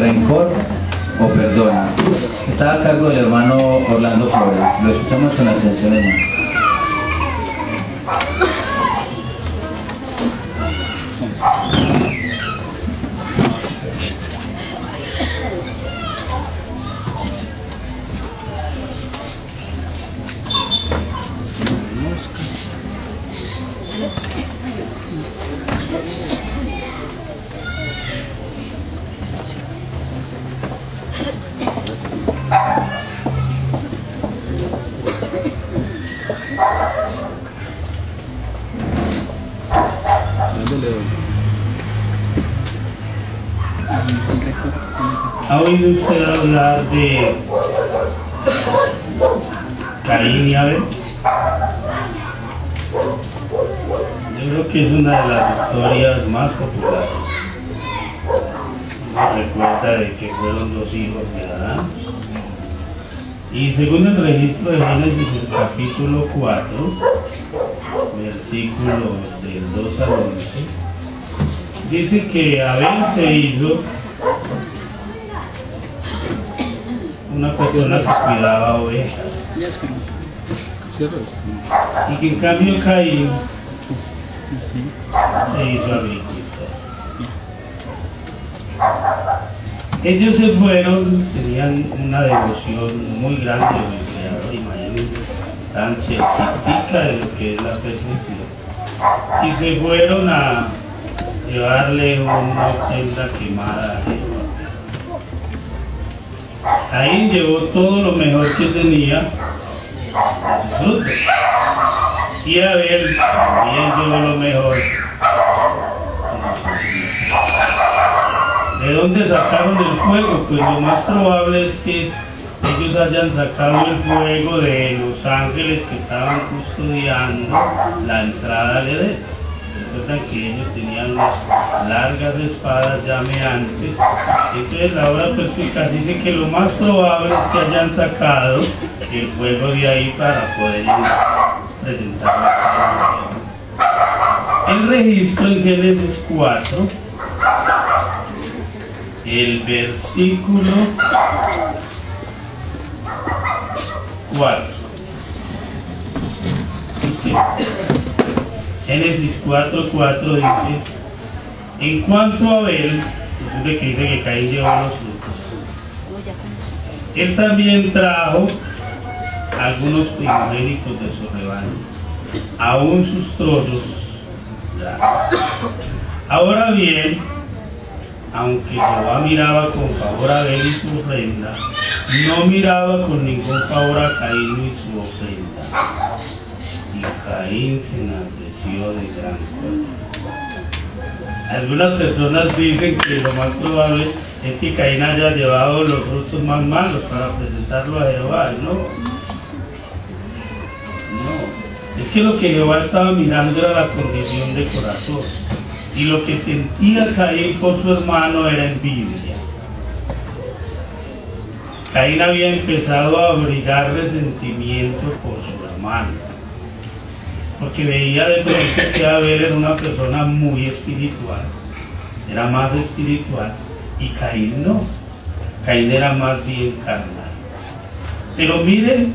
rencor o perdona. Está a cargo del hermano Orlando Flores. Lo escuchamos con atención, hermano. ¿Ha oído usted hablar de Caín y Abel? Yo creo que es una de las historias más populares. Me recuerda de que fueron dos hijos de Adán. Y según el registro de Génesis, el capítulo 4, versículos del 2 al 11, dice que Abel se hizo una persona que cuidaba ovejas, y que en cambio Caín se hizo agricultor. Ellos se fueron, tenían una devoción muy grande del Creador, imagínense, estaban certificados de lo que es la perfección, y se fueron a llevarle una ofrenda quemada a Jehová. Caín llevó todo lo mejor que tenía de sus frutos, y Abel también llevó lo mejor. ¿De dónde sacaron el fuego? Pues lo más probable es que ellos hayan sacado el fuego de los ángeles que estaban custodiando la entrada al Edén. Recuerdan que ellos tenían unas largas espadas llameantes. Entonces la obra perspicaz dice que lo más probable es que hayan sacado el fuego de ahí para poder presentar el registro en Génesis 4, el versículo 4. Génesis 4:4 dice: en cuanto a Abel, que dice que Caín llevó los frutos, él también trajo algunos primogénitos de su rebaño, aún sus trozos grandes. Ahora bien, aunque Jehová miraba con favor a Abel y su ofrenda, no miraba con ningún favor a Caín y su ofrenda. Y Caín se enalteció de gran cólera. Algunas personas dicen que lo más probable es que Caín haya llevado los frutos más malos para presentarlo a Jehová. No, es que lo que Jehová estaba mirando era la condición de corazón, y lo que sentía Caín por su hermano era envidia. Caín había empezado a abrigar resentimiento por su hermano, porque veía de pronto que Abel era una persona muy espiritual, era más espiritual, y Caín no. Caín era más bien carnal. Pero miren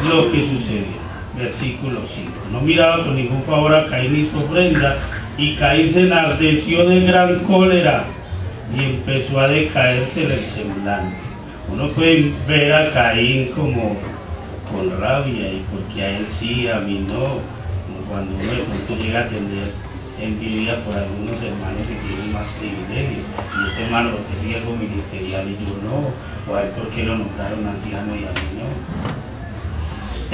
lo que sucedió. Versículo 5. No miraba con ningún favor a Caín y su ofrenda, y Caín se enardeció de gran cólera y empezó a decaerse el semblante. Uno puede ver a Caín como con rabia, y porque a él sí, a mí no. Como cuando uno de pronto llega a tener envidia por algunos hermanos que tienen más privilegios, y este hermano porque sigue algo ministerial y yo no, o a él porque lo nombraron anciano y a mí no.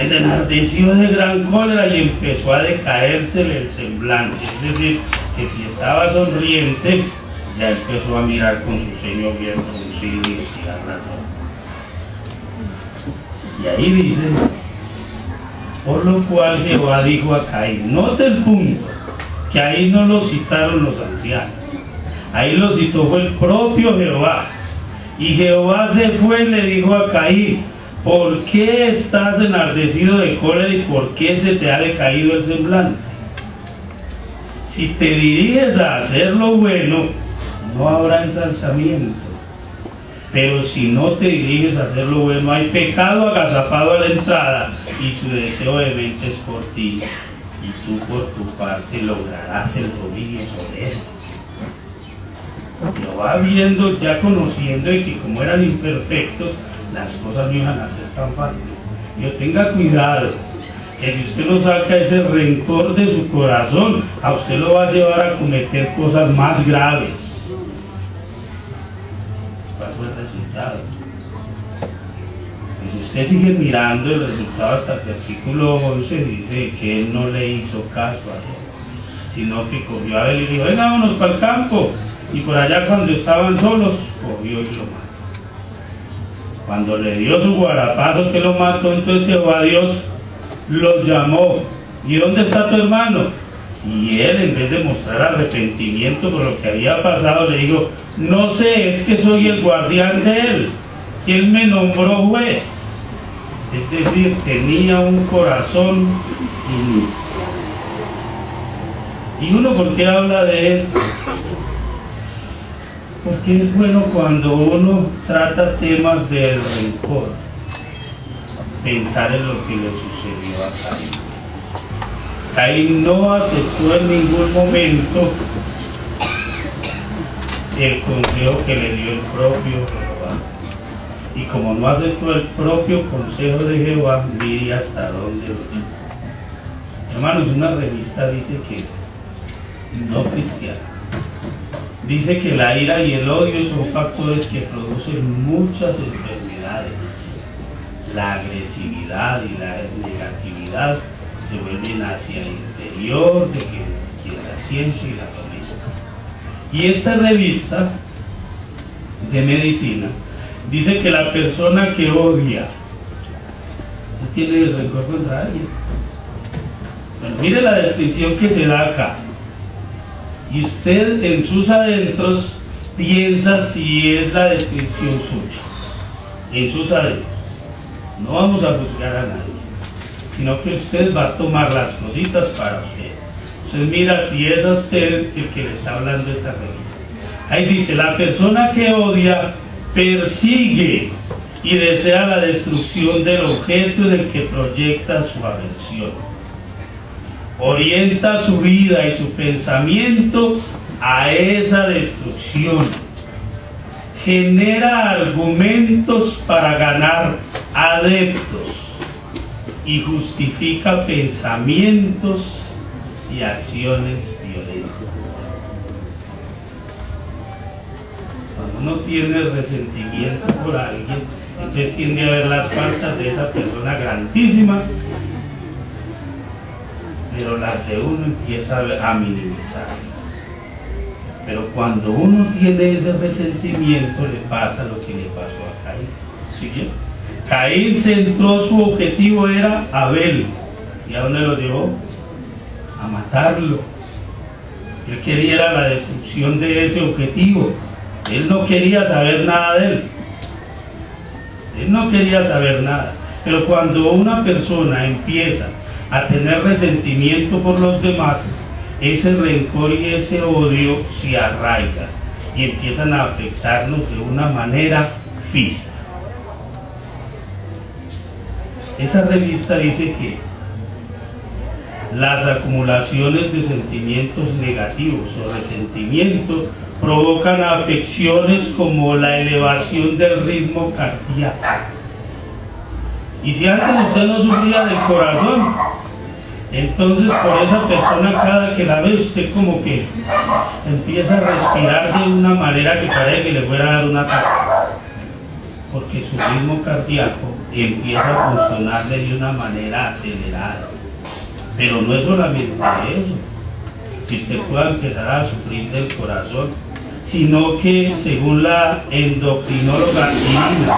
Se enardeció de gran cólera y empezó a decaerse el semblante, es decir, que si estaba sonriente, ya empezó a mirar con su ceño bien fruncido y estirar razón. Y ahí dice: por lo cual Jehová dijo a Caín. Note el punto, que ahí no lo citaron los ancianos, ahí lo citó fue el propio Jehová. Y Jehová se fue y le dijo a Caín: ¿por qué estás enardecido de cólera y por qué se te ha decaído el semblante? Si te diriges a hacer lo bueno, no habrá ensalzamiento. Pero si no te diriges a hacer lo bueno, hay pecado agazapado a la entrada y su deseo de mente es por ti, y tú por tu parte lograrás el dominio sobre él. Lo va viendo, ya conociendo de que como eran imperfectos, las cosas no iban a ser tan fáciles. Yo tenga cuidado, que si usted no saca ese rencor de su corazón, a usted lo va a llevar a cometer cosas más graves. ¿Cuál fue el resultado? Y si usted sigue mirando el resultado hasta el versículo 11, dice que él no le hizo caso a él, sino que cogió a Abel y dijo, venga, vámonos para el campo. Y por allá cuando estaban solos, cogió y lo mató. Cuando le dio su guarapazo que lo mató, entonces Jehová Dios los llamó. ¿Y dónde está tu hermano? Y él, en vez de mostrar arrepentimiento por lo que había pasado, le dijo, no sé, es que soy el guardián de él, quien me nombró juez. Es decir, tenía un corazón inicuo. ¿Y uno por qué habla de esto? Porque es bueno cuando uno trata temas del rencor, pensar en lo que le sucedió a Caín. Caín no aceptó en ningún momento el consejo que le dio el propio Jehová. Y como no aceptó el propio consejo de Jehová, mire hasta dónde lo dio. Hermanos, una revista dice que, no cristiana, dice que la ira y el odio son factores que producen muchas enfermedades. La agresividad y la negatividad se vuelven hacia el interior de quien la siente y la comete. Y esta revista de medicina dice que la persona que odia, se tiene rencor contra alguien. Bueno, mire la descripción que se da acá. Y usted en sus adentros piensa si es la descripción suya. En sus adentros. No vamos a juzgar a nadie, sino que usted va a tomar las cositas para usted. Usted mira si es a usted el que le está hablando esa revista. Ahí dice, la persona que odia persigue y desea la destrucción del objeto del que proyecta su aversión. Orienta su vida y su pensamiento a esa destrucción. Genera argumentos para ganar adeptos y justifica pensamientos y acciones violentas. Cuando uno tiene resentimiento por alguien, entonces tiende a ver las faltas de esa persona grandísimas, pero las de uno empieza a minimizarlas. Pero cuando uno tiene ese resentimiento, le pasa lo que le pasó a Caín. ¿Sí? Caín centró, su objetivo era Abel. ¿Y a dónde lo llevó? A matarlo. Él quería la destrucción de ese objetivo. Él no quería saber nada de él. Él no quería saber nada. Pero cuando una persona empieza a tener resentimiento por los demás, ese rencor y ese odio se arraigan y empiezan a afectarnos de una manera física. Esa revista dice que las acumulaciones de sentimientos negativos o resentimiento provocan afecciones como la elevación del ritmo cardíaco. Y si antes usted no sufría del corazón, entonces por esa persona cada que la ve usted como que empieza a respirar de una manera que parece que le fuera a dar un ataque, porque su ritmo cardíaco empieza a funcionarle de una manera acelerada. Pero no es solamente eso, que usted pueda empezar a sufrir del corazón, sino que según la endocrinóloga Irina,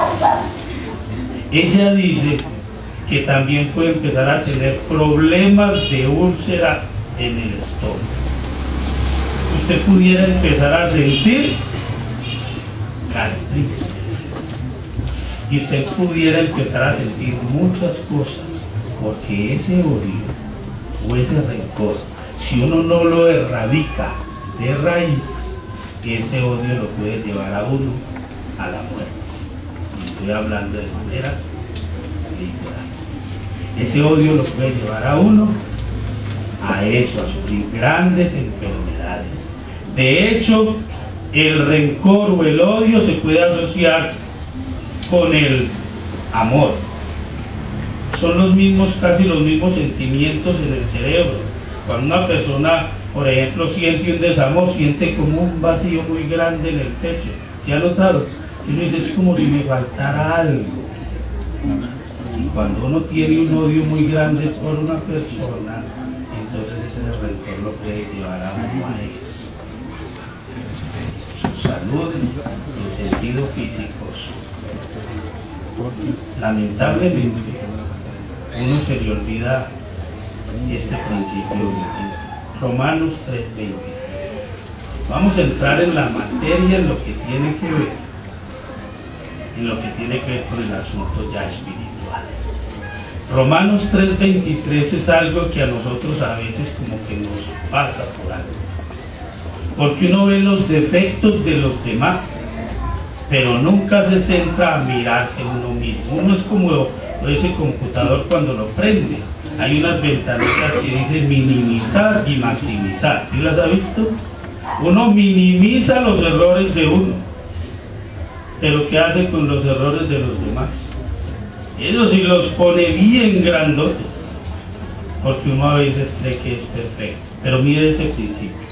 ella dice que también puede empezar a tener problemas de úlcera en el estómago. Usted pudiera empezar a sentir gastritis y usted pudiera empezar a sentir muchas cosas, porque ese odio o ese rencor, si uno no lo erradica de raíz, ese odio lo puede llevar a uno a la muerte. Y estoy hablando de manera literal. Ese odio lo puede llevar a uno a eso, a sufrir grandes enfermedades. De hecho, el rencor o el odio se puede asociar con el amor. Son los mismos, casi los mismos sentimientos en el cerebro. Cuando una persona, por ejemplo, siente un desamor, siente como un vacío muy grande en el pecho. ¿Se ha notado? Y uno dice, es como si me faltara algo. Y cuando uno tiene un odio muy grande por una persona, entonces ese rencor lo puede llevar a uno a eso. Su salud y el sentido físico. Lamentablemente, uno se le olvida este principio. Romanos 3:20. Vamos a entrar en la materia, en lo que tiene que ver, con el asunto ya espiritual. Romanos 3:23 es algo que a nosotros a veces como que nos pasa por algo, porque uno ve los defectos de los demás, pero nunca se centra a mirarse uno mismo. Uno es como ese computador cuando lo prende, hay unas ventanitas que dicen minimizar y maximizar. ¿Sí las ha visto? Uno minimiza los errores de uno, pero ¿qué hace con los errores de los demás? Ellos sí los pone bien grandotes, porque uno a veces cree que es perfecto. Pero mire ese principio: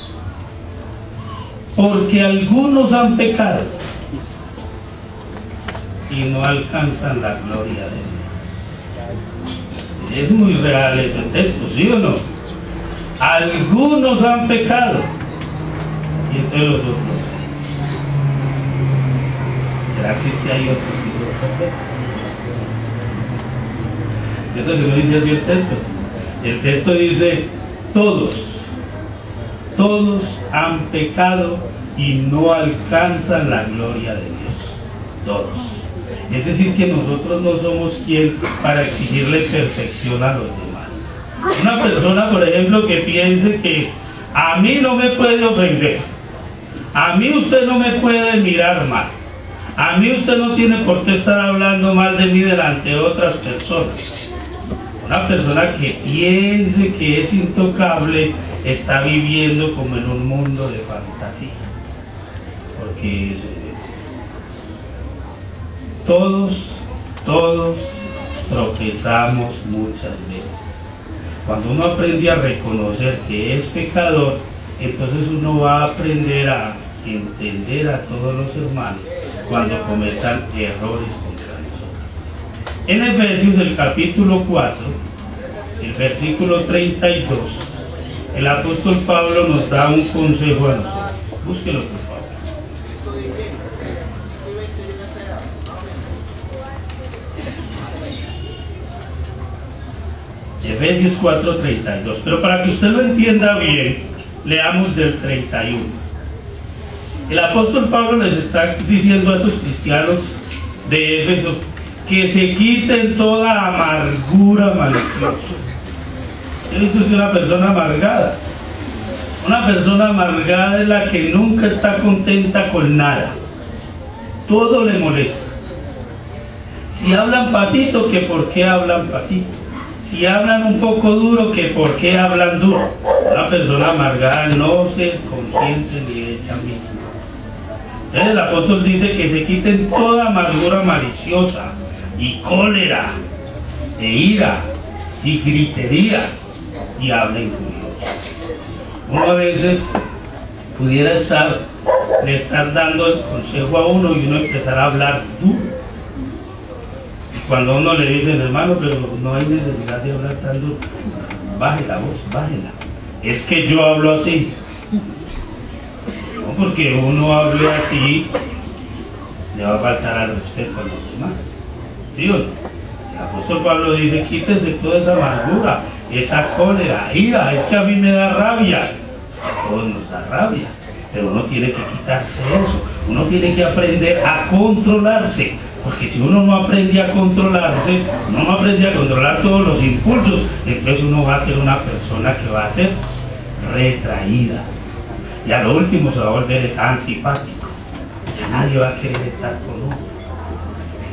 porque algunos han pecado y no alcanzan la gloria de Dios. Es muy real ese texto, ¿sí o no? Algunos han pecado y entonces los otros. ¿Será que hay otros que son perfectos? ¿Cierto que no dice así el texto? El texto dice: todos han pecado y no alcanzan la gloria de Dios. Todos. Es decir, que nosotros no somos quien para exigirle perfección a los demás. Una persona, por ejemplo, que piense que a mí no me puede ofender, a mí usted no me puede mirar mal, a mí usted no tiene por qué estar hablando mal de mí delante de otras personas. Una persona que piense que es intocable está viviendo como en un mundo de fantasía, porque eso es. Todos tropezamos muchas veces. Cuando uno aprende a reconocer que es pecador, entonces uno va a aprender a entender a todos los hermanos cuando cometan errores contra nosotros. En Efesios, el capítulo 4, el versículo 32, el apóstol Pablo nos da un consejo a nosotros. Búsquelo, por favor. Efesios 4:32, pero para que usted lo entienda bien, leamos del 31. El apóstol Pablo les está diciendo a esos cristianos de Éfeso que se quiten toda amargura maliciosa. Esto es una persona amargada. Una persona amargada es la que nunca está contenta con nada. Todo le molesta. Si hablan pasito, que por qué hablan pasito. Si hablan un poco duro, que por qué hablan duro. Una persona amargada no se consiente ni de ella misma. Entonces el apóstol dice que se quiten toda amargura maliciosa y cólera e ira y gritería y hablen con Dios. Uno a veces pudiera le estar dando el consejo a uno y uno empezar a hablar duro. Cuando uno le dicen, hermano, pero no hay necesidad de hablar tan duro, baje la voz, bájela. Es que yo hablo así. No, porque uno hable así, le va a faltar al respeto a los demás. ¿Sí o no? El apóstol Pablo dice: quítense toda esa amargura, esa cólera, ira. Es que a mí me da rabia. A todos nos da rabia, pero uno tiene que quitarse eso. Uno tiene que aprender a controlarse. Porque si uno no aprende a controlarse, uno no aprende a controlar todos los impulsos, entonces uno va a ser una persona que va a ser retraída. y a lo último se va a volver antipático. Ya nadie va a querer estar con uno.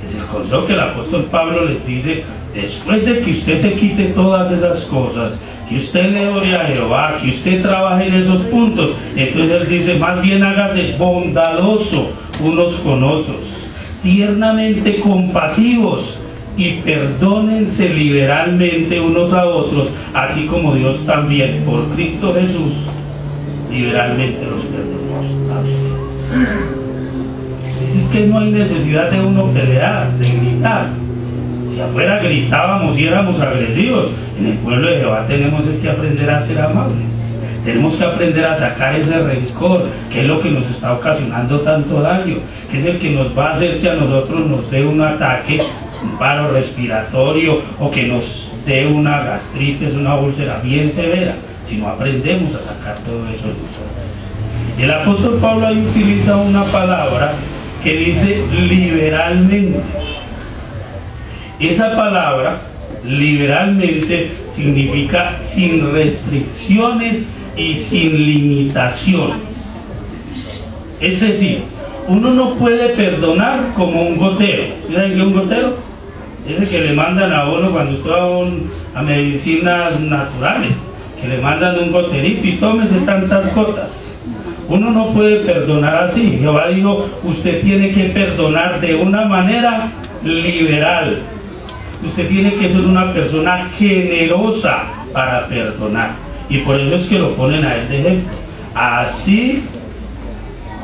Es el consejo que el apóstol Pablo les dice: después de que usted se quite todas esas cosas, que usted le ore a Jehová, que usted trabaje en esos puntos, entonces él dice: más bien hágase bondadoso unos con otros, tiernamente compasivos, y perdónense liberalmente unos a otros, así como Dios también por Cristo Jesús liberalmente los perdonó a ustedes. Es que no hay necesidad de uno pelear, de gritar. Si afuera gritábamos y éramos agresivos, en el pueblo de Jehová tenemos que aprender a ser amables. Tenemos que aprender a sacar ese rencor, que es lo que nos está ocasionando tanto daño, que es el que nos va a hacer que a nosotros nos dé un ataque, un paro respiratorio, o que nos dé una gastritis, una úlcera bien severa, si no aprendemos a sacar todo eso de nosotros. El apóstol Pablo ahí utiliza una palabra que dice liberalmente. Esa palabra, liberalmente, significa sin restricciones y sin limitaciones. Es decir, uno no puede perdonar como un gotero. ¿Saben qué es un gotero? Ese que le mandan a uno cuando usted va a medicinas naturales, que le mandan un goterito y tómese tantas gotas. Uno no puede perdonar así. Jehová dijo: usted tiene que perdonar de una manera liberal. Usted tiene que ser una persona generosa para perdonar. Y por eso es que lo ponen a él de ejemplo. Así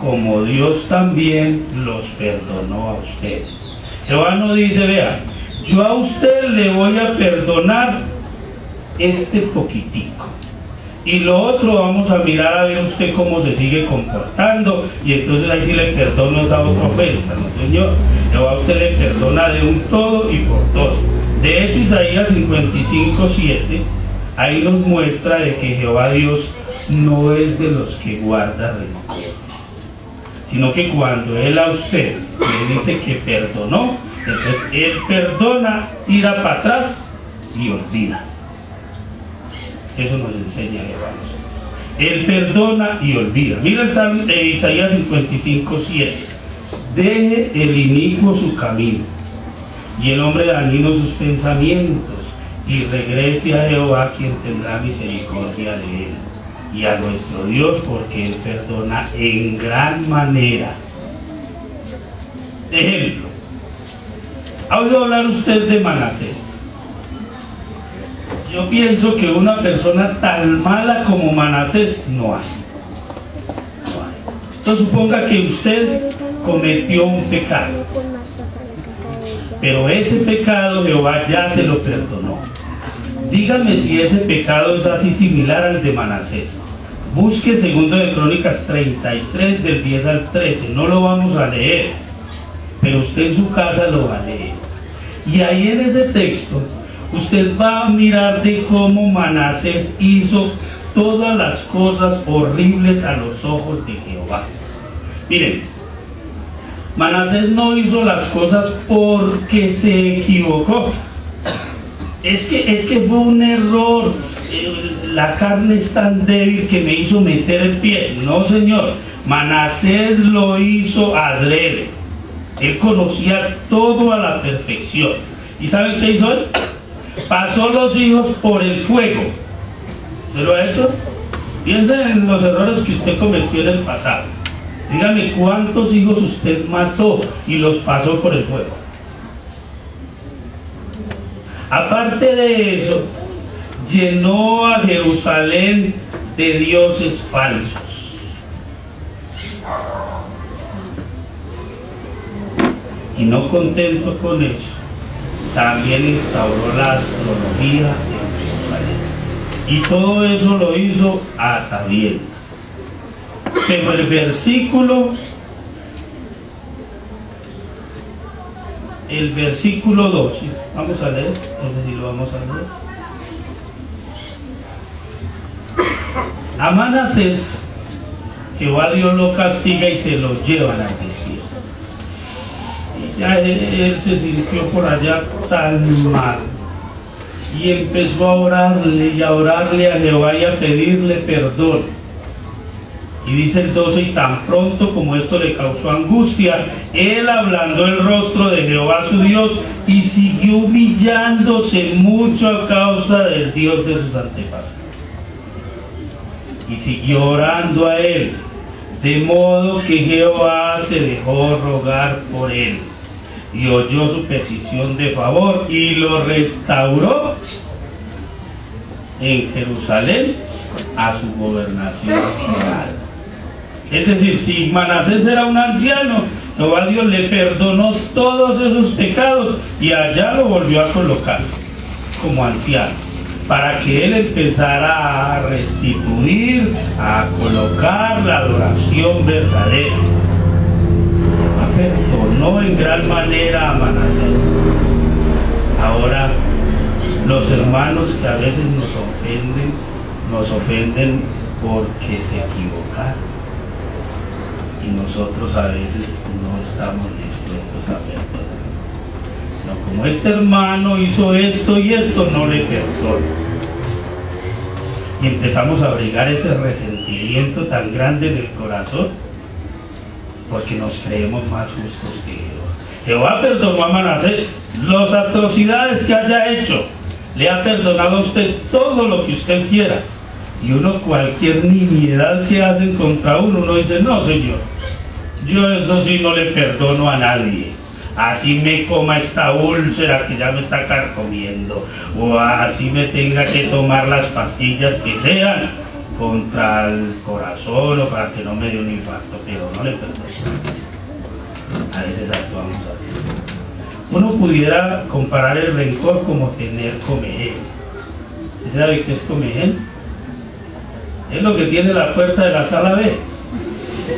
como Dios también los perdonó a ustedes. Jehová no dice: vea, yo a usted le voy a perdonar este poquitico, y lo otro vamos a mirar a ver usted cómo se sigue comportando, y entonces ahí sí le perdono esa otra ofensa. No, señor, Jehová a usted le perdona de un todo y por todo. De hecho, Isaías 55:7 ahí nos muestra de que Jehová Dios no es de los que guarda rencor, sino que cuando Él a usted le dice que perdonó, entonces Él perdona, tira para atrás y olvida. Eso nos enseña Jehová. Él perdona y olvida. Mira el Salmo de Isaías 55:7. Deje el inicuo su camino y el hombre dañino sus pensamientos, y regrese a Jehová, quien tendrá misericordia de él, y a nuestro Dios, porque Él perdona en gran manera. Ejemplo, ¿ha oído hablar usted de Manasés? Yo pienso que una persona tan mala como Manasés no hay. Entonces suponga que usted cometió un pecado, pero ese pecado Jehová ya se lo perdonó. Dígame si ese pecado es así similar al de Manasés. Busque 2 de Crónicas 33 del 10 al 13. No lo vamos a leer, pero usted en su casa lo va a leer. Y ahí en ese texto usted va a mirar de cómo Manasés hizo todas las cosas horribles a los ojos de Jehová. Miren, Manasés no hizo las cosas porque se equivocó. Es que fue un error. La carne es tan débil que me hizo meter el pie. No, señor. Manasés lo hizo adrede. Él conocía todo a la perfección. ¿Y saben qué hizo él? Pasó los hijos por el fuego. ¿Usted lo ha hecho? Piensa en los errores que usted cometió en el pasado. Dígame cuántos hijos usted mató y los pasó por el fuego. Aparte de eso, llenó a Jerusalén de dioses falsos. Y no contento con eso, también instauró la astronomía en Jerusalén. Y todo eso lo hizo a sabiendas. Pero el versículo 12, vamos a leer, no sé si lo vamos a leer. A Manasés, Jehová Dios lo castiga y se lo llevan al desierto. Y ya él se sintió por allá tan mal, y empezó a orarle y a orarle a Jehová y a pedirle perdón. Y dice el 12, y tan pronto como esto le causó angustia, él ablandó el rostro de Jehová su Dios y siguió humillándose mucho a causa del Dios de sus antepasados. Y siguió orando a él, de modo que Jehová se dejó rogar por él y oyó su petición de favor y lo restauró en Jerusalén a su gobernación real. Es decir, si Manasés era un anciano, Jehová Dios le perdonó todos esos pecados y allá lo volvió a colocar como anciano, para que él empezara a restituir, a colocar la adoración verdadera. Perdonó en gran manera a Manasés. Ahora, los hermanos que a veces nos ofenden porque se equivocaron. Y nosotros a veces no estamos dispuestos a perdonar. No, como este hermano hizo esto y esto, no le perdono. Y empezamos a abrigar ese resentimiento tan grande en el corazón, porque nos creemos más justos que Jehová. Jehová perdonó a Manasés las atrocidades que haya hecho. Le ha perdonado a usted todo lo que usted quiera. Y uno, cualquier nimiedad que hacen contra uno, uno dice, no, Señor, yo eso sí no le perdono a nadie. Así me coma esta úlcera que ya me está carcomiendo, o así me tenga que tomar las pastillas que sean contra el corazón o para que no me dé un infarto, pero no le perdono. A veces actuamos así. Uno pudiera comparar el rencor como tener comején. ¿Sí sabe qué es comején? Es lo que tiene la puerta de la sala B,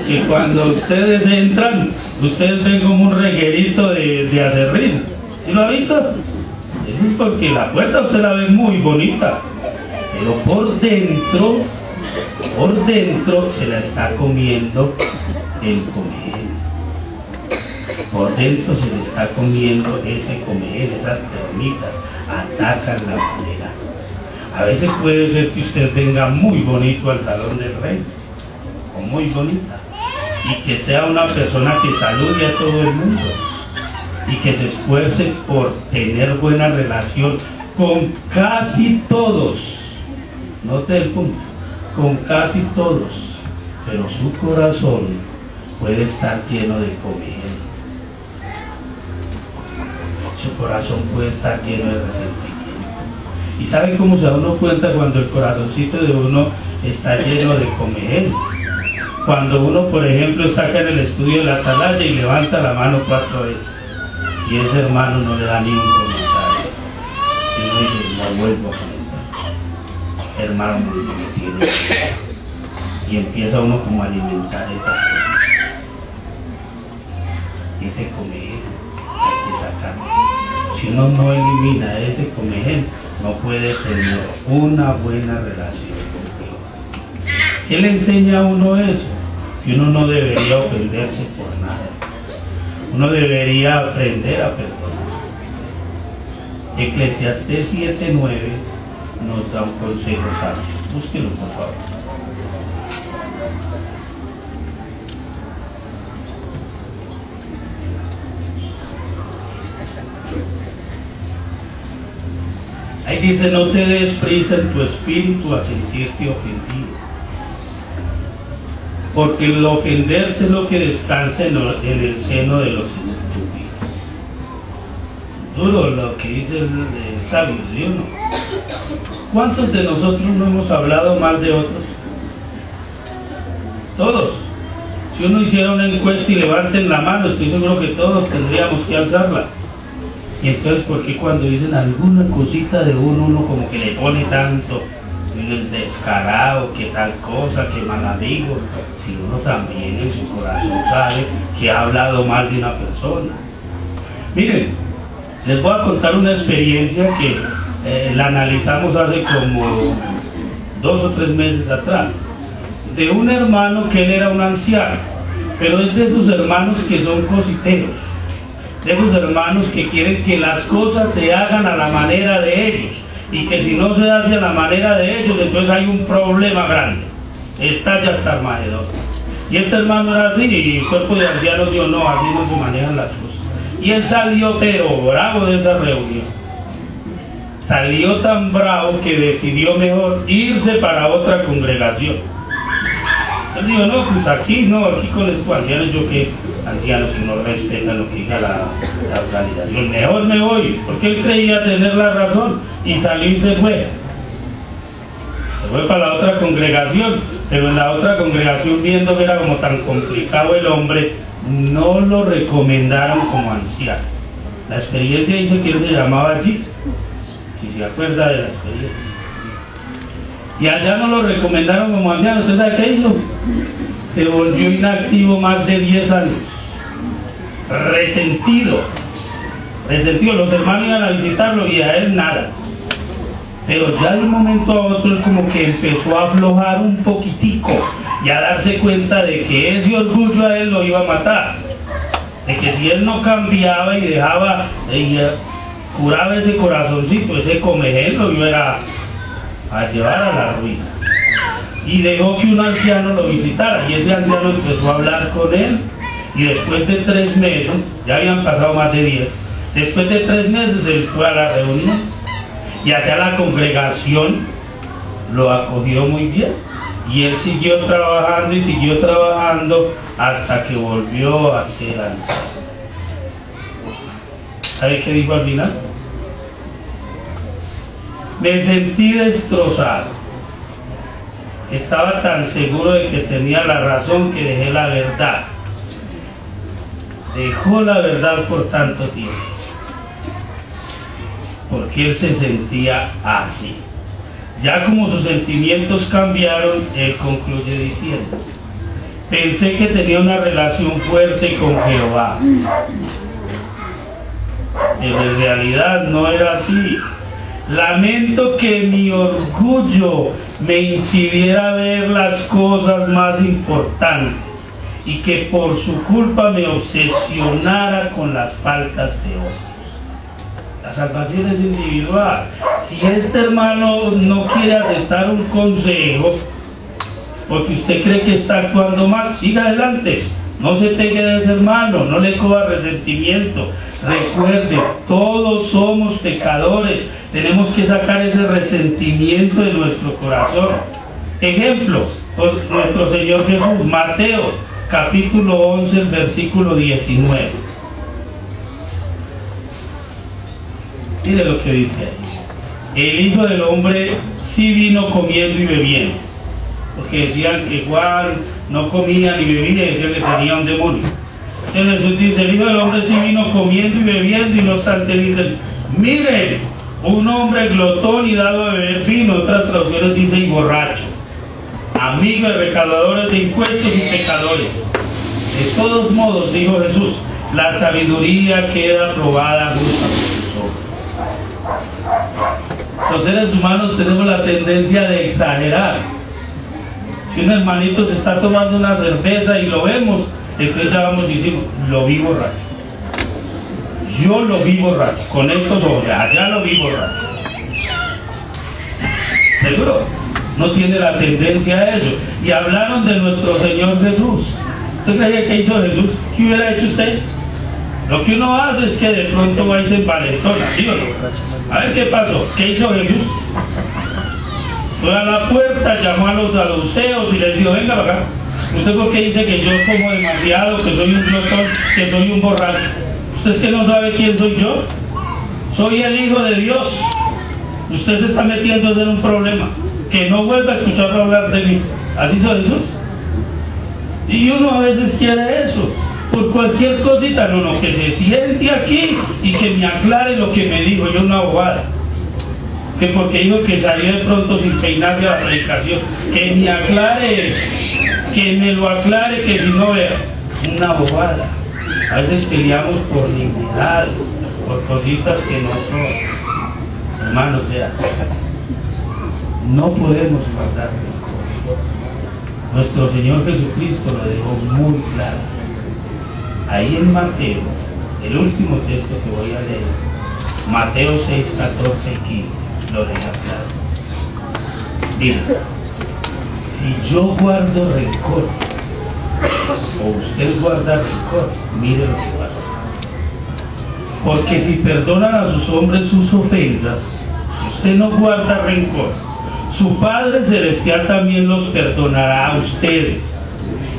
que cuando ustedes entran, ustedes ven como un reguerito de acerrín. ¿Sí lo ha visto? Eso es porque la puerta usted la ve muy bonita, pero por dentro se la está comiendo el comején. Por dentro se le está comiendo ese comején, esas termitas atacan la madera. A veces puede ser que usted venga muy bonito al salón del rey, o muy bonita, y que sea una persona que salude a todo el mundo, y que se esfuerce por tener buena relación con casi todos. Note el punto, con casi todos, pero su corazón puede estar lleno de comején. Su corazón puede estar lleno de resentimiento. ¿Y sabe cómo se da uno cuenta cuando el corazoncito de uno está lleno de comején? Cuando uno, por ejemplo, está acá en el estudio de la atalaya y levanta la mano 4 veces y ese hermano no le da ni un comentario, y uno dice, no vuelvo a comentar, ese hermano me tiene, y empieza uno como a alimentar esas cosas. Ese comején hay que sacarlo. Si uno no elimina ese comején, no puede tener una buena relación con Dios. ¿Qué le enseña a uno eso? Que uno no debería ofenderse por nada. Uno debería aprender a perdonar. Eclesiastés 7:9 nos da un consejo sabio. Búsquelo, por favor. Ahí dice, no te des prisa en tu espíritu a sentirte ofendido, porque el ofenderse es lo que descansa en el seno de los estúpidos. Duro lo que dice el sabio, ¿sí o no? ¿Cuántos de nosotros no hemos hablado mal de otros? Todos. Si uno hiciera una encuesta y levanten la mano, estoy seguro que todos tendríamos que alzarla. Y entonces, ¿por qué cuando dicen alguna cosita de uno como que le pone tanto, el descarado, que tal cosa, que mal amigo? Si uno también en su corazón sabe que ha hablado mal de una persona. Miren, les voy a contar una experiencia que la analizamos hace como 2 o 3 meses atrás, de un hermano que él era un anciano, pero es de esos hermanos que son cositeros, de esos hermanos que quieren que las cosas se hagan a la manera de ellos, y que si no se hace a la manera de ellos, entonces hay un problema grande. estalla hasta Armagedón. Y este hermano era así, y el cuerpo de ancianos dijo, no, así no se manejan las cosas. Y él salió pero bravo de esa reunión. Salió tan bravo que decidió mejor irse para otra congregación. Él dijo, no, pues aquí no, aquí con estos ancianos, yo que ancianos que no respetan lo que diga la organización, mejor me voy, porque él creía tener la razón, y salió y se fue. Se fue para la otra congregación, pero en la otra congregación, viendo que era como tan complicado el hombre, no lo recomendaron como anciano. La experiencia dice que él se llamaba allí, si se acuerda de la experiencia. Y allá no lo recomendaron como anciano. ¿Usted sabe qué hizo? Se volvió inactivo más de 10 años. Resentido. Los hermanos iban a visitarlo y a él nada. Pero ya de un momento a otro él como que empezó a aflojar un poquitico y a darse cuenta de que ese orgullo a él lo iba a matar. De que si él no cambiaba y dejaba, curaba ese corazoncito, ese comején lo iba a llevar a la ruina. Y dejó que un anciano lo visitara, y ese anciano empezó a hablar con él, y después de 3 meses, ya habían pasado más de 10, después de 3 meses él fue a la reunión, y allá la congregación lo acogió muy bien, y él siguió trabajando hasta que volvió a ser anciano. ¿Sabe qué dijo al final? Me sentí destrozado. Estaba tan seguro de que tenía la razón que dejé la verdad. Dejó la verdad por tanto tiempo. Porque él se sentía así. Ya como sus sentimientos cambiaron, él concluye diciendo: pensé que tenía una relación fuerte con Jehová. Pero en realidad no era así. Lamento que mi orgullo me impidiera ver las cosas más importantes y que por su culpa me obsesionara con las faltas de otros. La salvación es individual. Si este hermano no quiere aceptar un consejo porque usted cree que está actuando mal, siga adelante. No se pegue de ese hermano, no le coja resentimiento. Recuerde, todos somos pecadores. Tenemos que sacar ese resentimiento de nuestro corazón. Ejemplo, pues, nuestro Señor Jesús, Mateo, capítulo 11, versículo 19. Mire lo que dice ahí. El Hijo del Hombre sí vino comiendo y bebiendo. Porque decían que Juan no comía ni bebía y decían que tenía un demonio. Entonces Jesús dice, el Hijo del Hombre sí vino comiendo y bebiendo, y no obstante dicen, miren, un hombre glotón y dado a beber vino. Otras traducciones dicen y borracho, amigo de recaudadores de impuestos y pecadores. De todos modos, dijo Jesús, la sabiduría queda probada justa por sus obras. Los seres humanos tenemos la tendencia de exagerar. Si un hermanito se está tomando una cerveza y lo vemos, entonces ya vamos y decimos, lo vi borracho. Yo lo vi borracho, con estos ojos, allá lo vi borracho. ¿Seguro? No tiene la tendencia a eso. Y hablaron de nuestro Señor Jesús. ¿Usted creía que hizo Jesús? ¿Qué hubiera hecho usted? Lo que uno hace es que de pronto va y se envalentona, ¿sí o no? A ver qué pasó. ¿Qué hizo Jesús? Fue a la puerta, llamó a los saduceos y les dijo, venga para acá. ¿Usted por qué dice que yo como demasiado, que soy un glotón, que soy un borracho? ¿Usted es que no sabe quién soy yo? Soy el Hijo de Dios. Usted se está metiendo en un problema. Que no vuelva a escucharlo hablar de mí. Así hizo Jesús. Y uno a veces quiere eso. Por cualquier cosita, no, que se siente aquí y que me aclare lo que me dijo. Yo una bobada. Que porque dijo que salió de pronto sin peinarse a la predicación. Que me aclare eso. Que me lo aclare, que si no vea. Una bobada. A veces peleamos por nimiedades, por cositas que no son. Hermanos, vean. No podemos guardar rencor. Nuestro Señor Jesucristo lo dejó muy claro. Ahí en Mateo, el último texto que voy a leer, Mateo 6, 14 y 15, lo deja claro. Mira, si yo guardo rencor, o usted guarda rencor, mire lo que pasa. Porque si perdonan a sus hombres sus ofensas, si usted no guarda rencor, su Padre Celestial también los perdonará a ustedes.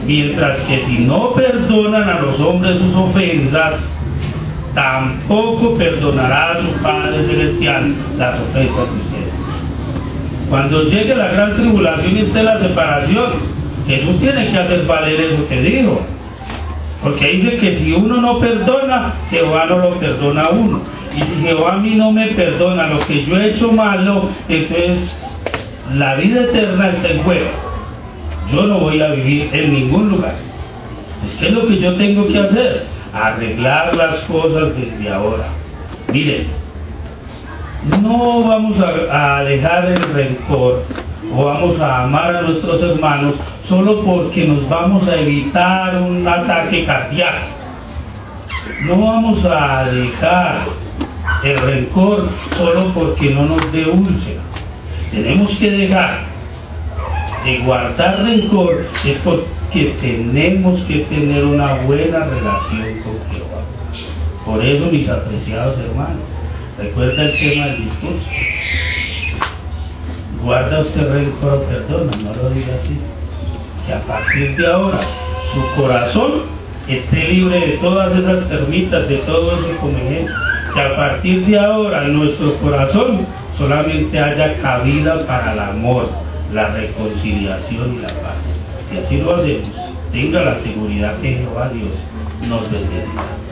Mientras que si no perdonan a los hombres sus ofensas, tampoco perdonará a su Padre Celestial las ofensas de ustedes. Cuando llegue la gran tribulación y esté la separación, Jesús tiene que hacer valer eso que dijo. Porque dice que si uno no perdona, Jehová no lo perdona a uno. Y si Jehová a mí no me perdona lo que yo he hecho malo, entonces la vida eterna está en juego. Yo no voy a vivir en ningún lugar. Entonces, ¿qué es lo que yo tengo que hacer? Arreglar las cosas desde ahora. Miren, no vamos a dejar el rencor o vamos a amar a nuestros hermanos solo porque nos vamos a evitar un ataque cardíaco. No vamos a dejar el rencor solo porque no nos dé úlcera. Tenemos que dejar de guardar rencor, es porque tenemos que tener una buena relación con Jehová. Por eso, mis apreciados hermanos, recuerda el tema del discurso. Guarda usted rencor o perdona, no lo diga así. Que a partir de ahora su corazón esté libre de todas esas termitas, de todo ese comején. Que a partir de ahora en nuestro corazón solamente haya cabida para el amor, la reconciliación y la paz. Si así lo hacemos, tenga la seguridad que Jehová Dios nos bendecirá.